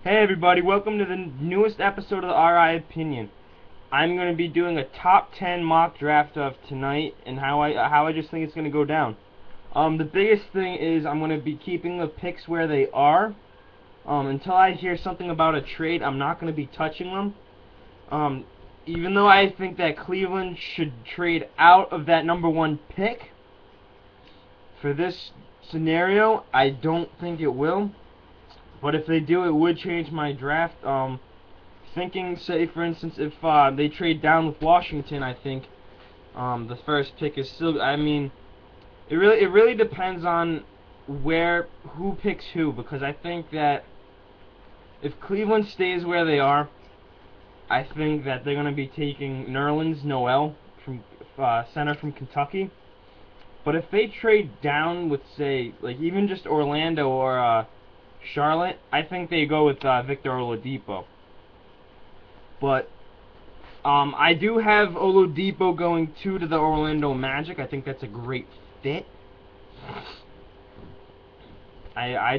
Hey everybody, welcome to the newest episode of the RI Opinion. I'm going to be doing a top 10 mock draft of tonight and how I just think it's going to go down. The biggest thing is I'm going to be keeping the picks where they are. Until I hear something about a trade, I'm not going to be touching them. Even though I think that Cleveland should trade out of that #1 pick, for this scenario, I don't think it will. But if they do, it would change my draft. Thinking, say, for instance, if they trade down with Washington, I think the first pick is still. I mean, it really depends on who picks who, because I think that if Cleveland stays where they are, I think that they're going to be taking Nerlens Noel from center from Kentucky. But if they trade down with, say, like even just Orlando or Charlotte, I think they go with Victor Oladipo. But I do have Oladipo going to the Orlando Magic. I think that's a great fit. I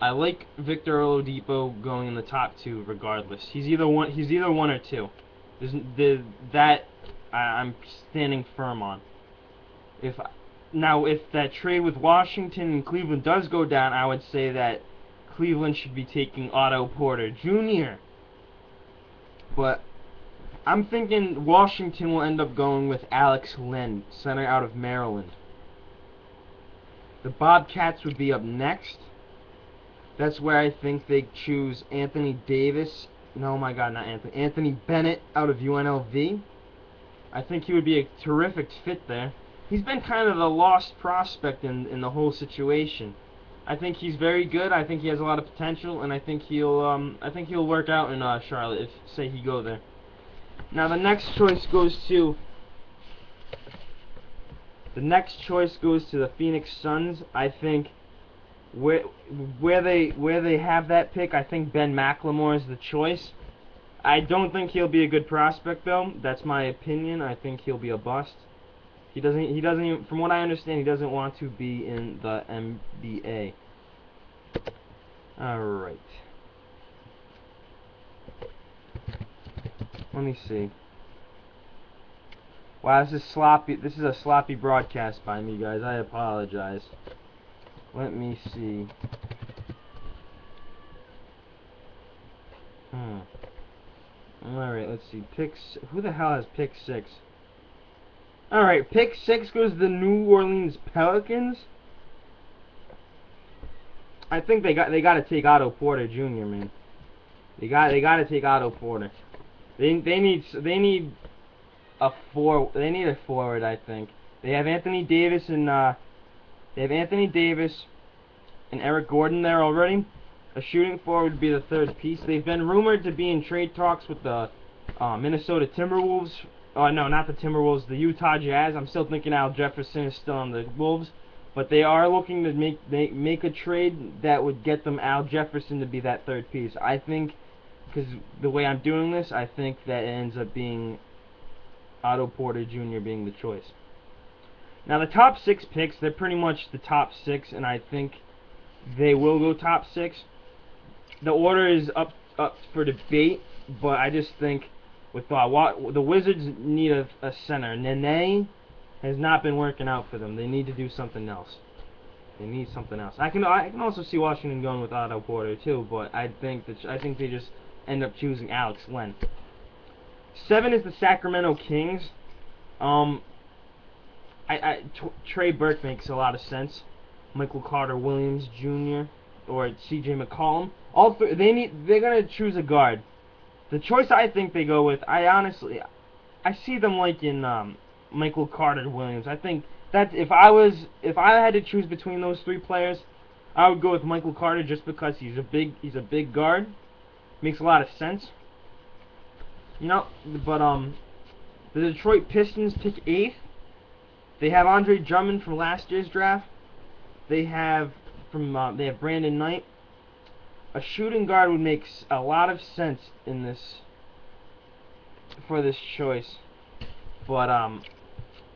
like Victor Oladipo going in the top 2 regardless. He's either one or two. I'm standing firm on. If that trade with Washington and Cleveland does go down, I would say that Cleveland should be taking Otto Porter Jr. But I'm thinking Washington will end up going with Alex Len, center out of Maryland. The Bobcats would be up next. That's where I think they choose Anthony Davis. No, my God, not Anthony. Anthony Bennett out of UNLV. I think he would be a terrific fit there. He's been kind of a lost prospect in the whole situation. I think he's very good. I think he has a lot of potential, and I think he'll work out in Charlotte if, say, he go there. Now the next choice goes to the Phoenix Suns. I think where they have that pick, I think Ben McLemore is the choice. I don't think he'll be a good prospect though. That's my opinion. I think he'll be a bust. He doesn't even, from what I understand, he doesn't want to be in the NBA. Alright. Let me see. Wow, this is a sloppy broadcast by me, guys. I apologize. Let me see. Alright, let's see. Who the hell has pick 6? Alright, pick 6 goes to the New Orleans Pelicans. I think they got to take Otto Porter Jr., man. They got to take Otto Porter. They need a forward, I think. They have Anthony Davis and Eric Gordon there already. A shooting forward would be the third piece. They've been rumored to be in trade talks with the Minnesota Timberwolves. Oh, no, not the Timberwolves, the Utah Jazz. I'm still thinking Al Jefferson is still on the Wolves. But they are looking to make a trade that would get them Al Jefferson to be that third piece. I think, because the way I'm doing this, I think that it ends up being Otto Porter Jr. being the choice. Now, the top 6 picks, they're pretty much the top 6, and I think they will go top 6. The order is up for debate, but I just think with the Wizards need a center. Nene has not been working out for them. They need to do something else. They need something else. I can also see Washington going with Otto Porter too, but I think they just end up choosing Alex Len. 7 is the Sacramento Kings. Trey Burke makes a lot of sense. Michael Carter Williams Jr. or C.J. McCollum. They're gonna choose a guard. The choice I think they go with, I see them liking Michael Carter Williams. I think that if I had to choose between those 3 players, I would go with Michael Carter just because he's a big guard. Makes a lot of sense. You know, but the Detroit Pistons pick 8th. They have Andre Drummond from last year's draft. They have Brandon Knight. A shooting guard would make a lot of sense for this choice, but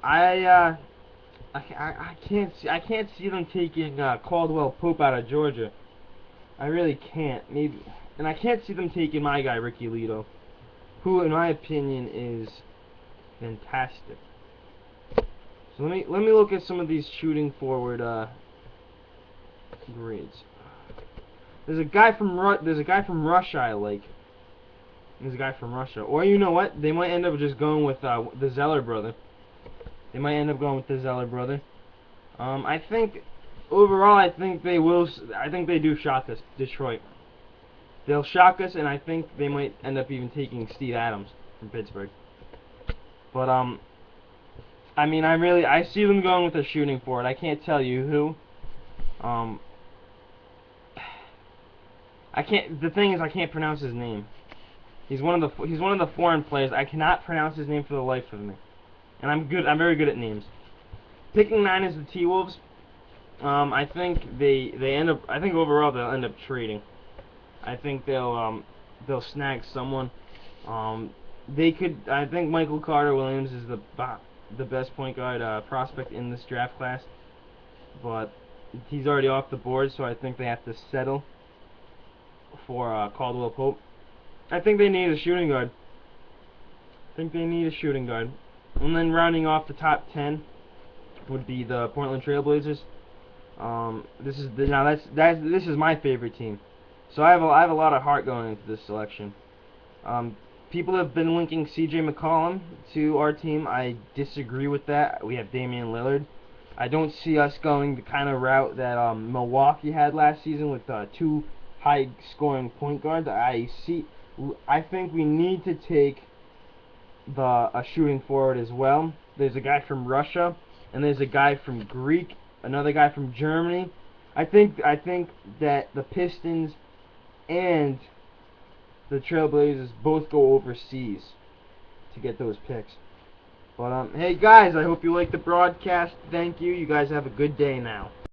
I can't see them taking Caldwell Pope out of Georgia. I really can't. Maybe, and I can't see them taking my guy Ricky Lito, who, in my opinion, is fantastic. So let me look at some of these shooting forward grades. There's a guy from Russia I like. There's a guy from Russia. Or you know what? They might end up just going with the Zeller brother. They might end up going with the Zeller brother. I think overall, I think they will. I think they do shock us, Detroit. They'll shock us, and I think they might end up even taking Steve Adams from Pittsburgh. But I mean, I see them going with a shooting forward. I can't tell you who. I can't. The thing is, I can't pronounce his name. He's one of the foreign players. I cannot pronounce his name for the life of me. And I'm very good at names. Picking 9 is the T-Wolves. I think they end up. I think overall they'll end up trading. I think they'll snag someone. They could. I think Michael Carter-Williams is the best point guard prospect in this draft class, but he's already off the board, so I think they have to settle for Caldwell Pope. I think they need a shooting guard. And then rounding off the top 10 would be the Portland Trailblazers. This is my favorite team. So I have a lot of heart going into this selection. People have been linking C.J. McCollum to our team. I disagree with that. We have Damian Lillard. I don't see us going the kind of route that Milwaukee had last season with 2 high-scoring point guards. I think we need to take a shooting forward as well. There's a guy from Russia, and there's a guy from Greek, another guy from Germany. I think that the Pistons and the Trailblazers both go overseas to get those picks. But hey guys, I hope you liked the broadcast. Thank you. You guys have a good day now.